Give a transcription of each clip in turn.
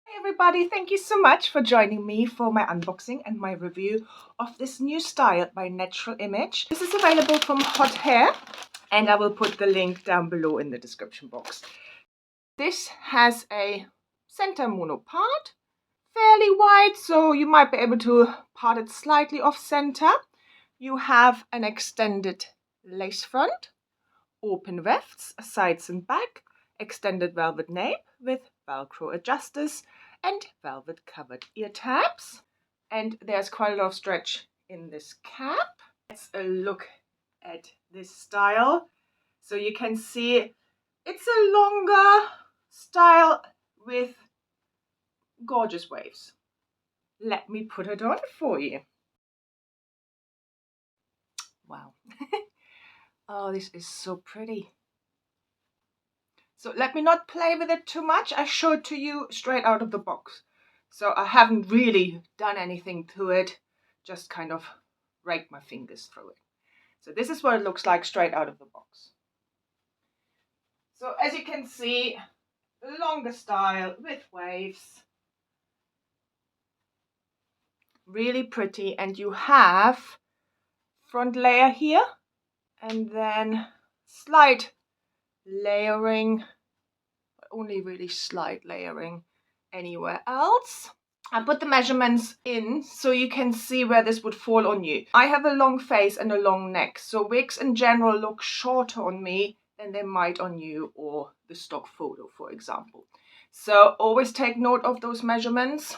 Hey everybody, thank you so much for joining me for my unboxing and my review of this new style by Natural Image. This is available from Hothair and I will put the link down below in the description box. This has a center mono part, fairly wide, so you might be able to part it slightly off center. You have an extended lace front, open wefts, sides and back, extended velvet nape with Velcro adjusters and velvet covered ear tabs. And there's quite a lot of stretch in this cap. Let's look at this style. So you can see it's a longer style with gorgeous waves. Let me put it on for you. Wow. Oh, this is so pretty. So let me not play with it too much. I show it to you straight out of the box. So I haven't really done anything to it, just kind of raked my fingers through it. So this is what it looks like straight out of the box. So as you can see, longer style with waves. Really pretty, and you have front layer here and then slight layering, but only really slight layering anywhere else. I put the measurements in so you can see where this would fall on you. I have a long face and a long neck, so wigs in general look shorter on me than they might on you or the stock photo, for example. So always take note of those measurements.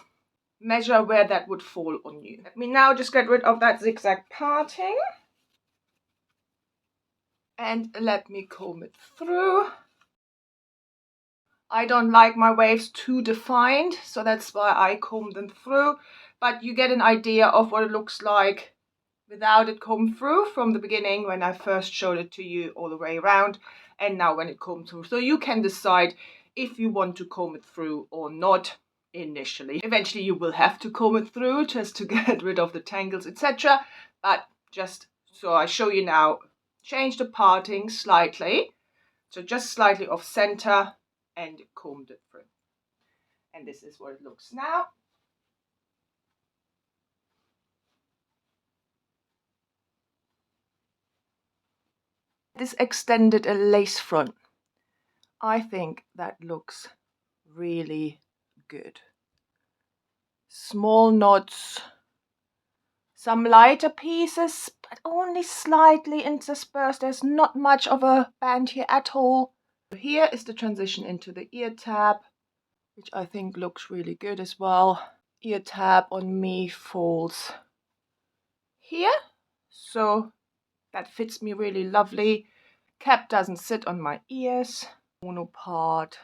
Measure where that would fall on you. Let me now just get rid of that zigzag parting. And let me comb it through. I don't like my waves too defined, so that's why I comb them through. But you get an idea of what it looks like without it combed through from the beginning when I first showed it to you all the way around, and now when it combed through. So you can decide if you want to comb it through or not initially. Eventually you will have to comb it through just to get rid of the tangles, etc. But just so I show you now, change the parting slightly. So just slightly off center and combed it through. And this is what it looks now. This extended a lace front. I think that looks really good. Small knots, some lighter pieces, but only slightly interspersed. There's not much of a band here at all. Here is the transition into the ear tab, which I think looks really good as well. Ear tab on me falls here, so that fits me really lovely. Cap doesn't sit on my ears. Mono part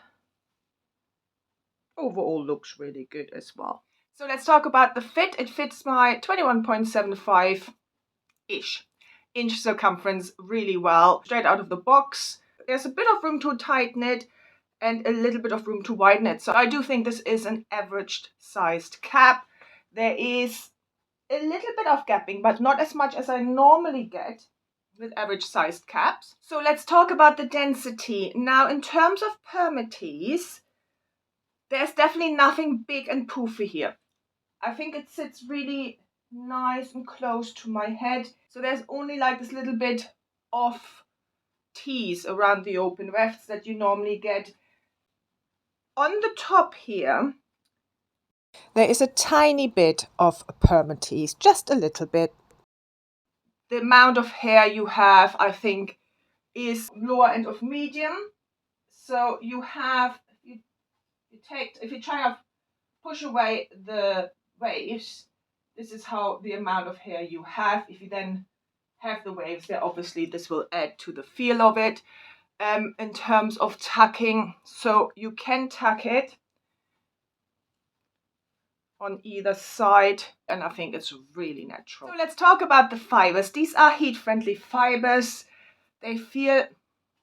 overall looks really good as well. So let's talk about the fit. It fits my 21.75-ish inch circumference really well. Straight out of the box. There's a bit of room to tighten it and a little bit of room to widen it. So I do think this is an average sized cap. There is a little bit of gapping, but not as much as I normally get with average sized caps. So let's talk about the density. Now in terms of permatease, there's definitely nothing big and poofy here. I think it sits really nice and close to my head. So there's only like this little bit of tease around the open wefts that you normally get. On the top here, there is a tiny bit of permatease, just a little bit. The amount of hair you have, I think, is lower end of medium. So you have, if you try to push away the waves, this is how the amount of hair you have. If you then have the waves there, obviously this will add to the feel of it. In terms of tucking, so you can tuck it on either side, and I think it's really natural. So let's talk about the fibers. These are heat-friendly fibers. They feel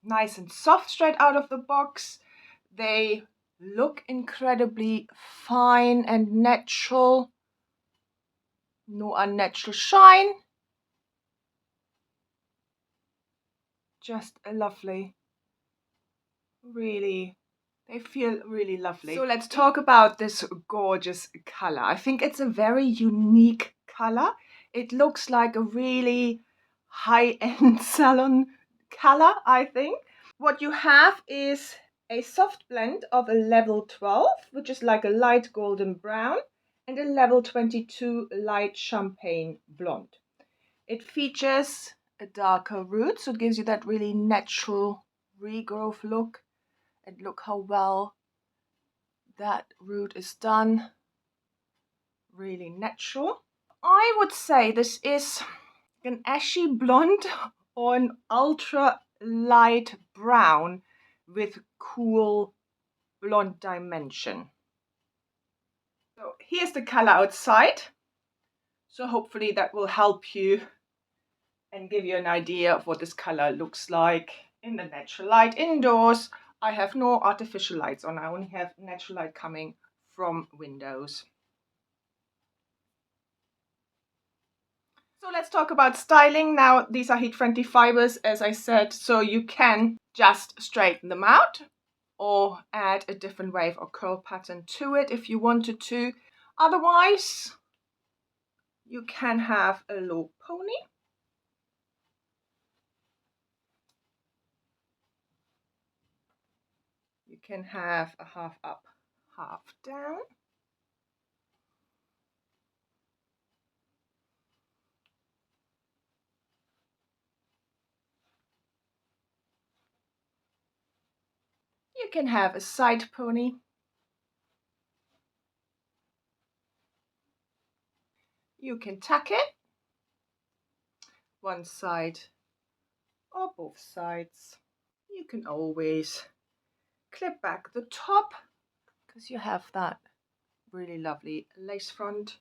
nice and soft straight out of the box. They look incredibly fine and natural. No unnatural shine. Just a lovely, really, They feel really lovely. So let's talk about this gorgeous color. I think it's a very unique color. It looks like a really high-end salon color, I think. What you have is a soft blend of a level 12, which is like a light golden brown, and a level 22 light champagne blonde. It features a darker root, so it gives you that really natural regrowth look. And look how well that root is done. Really natural. I would say this is an ashy blonde or an ultra light brown with cool blonde dimension. So here's the color outside. So hopefully that will help you and give you an idea of what this color looks like in the natural light indoors. I have no artificial lights on. I only have natural light coming from windows. So let's talk about styling. Now, these are heat-friendly fibers, as I said, so you can just straighten them out or add a different wave or curl pattern to it if you wanted to. Otherwise, you can have a low pony. You can have a half up, half down. You can have a side pony. You can tuck it, one side or both sides. You can always clip back the top because you have that really lovely lace front.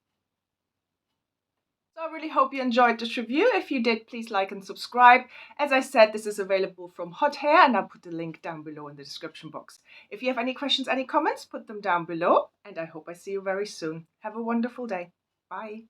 So I really hope you enjoyed this review. If you did, please like and subscribe. As I said, this is available from Hothair, and I'll put the link down below in the description box. If you have any questions, any comments, put them down below, and I hope I see you very soon. Have a wonderful day. Bye.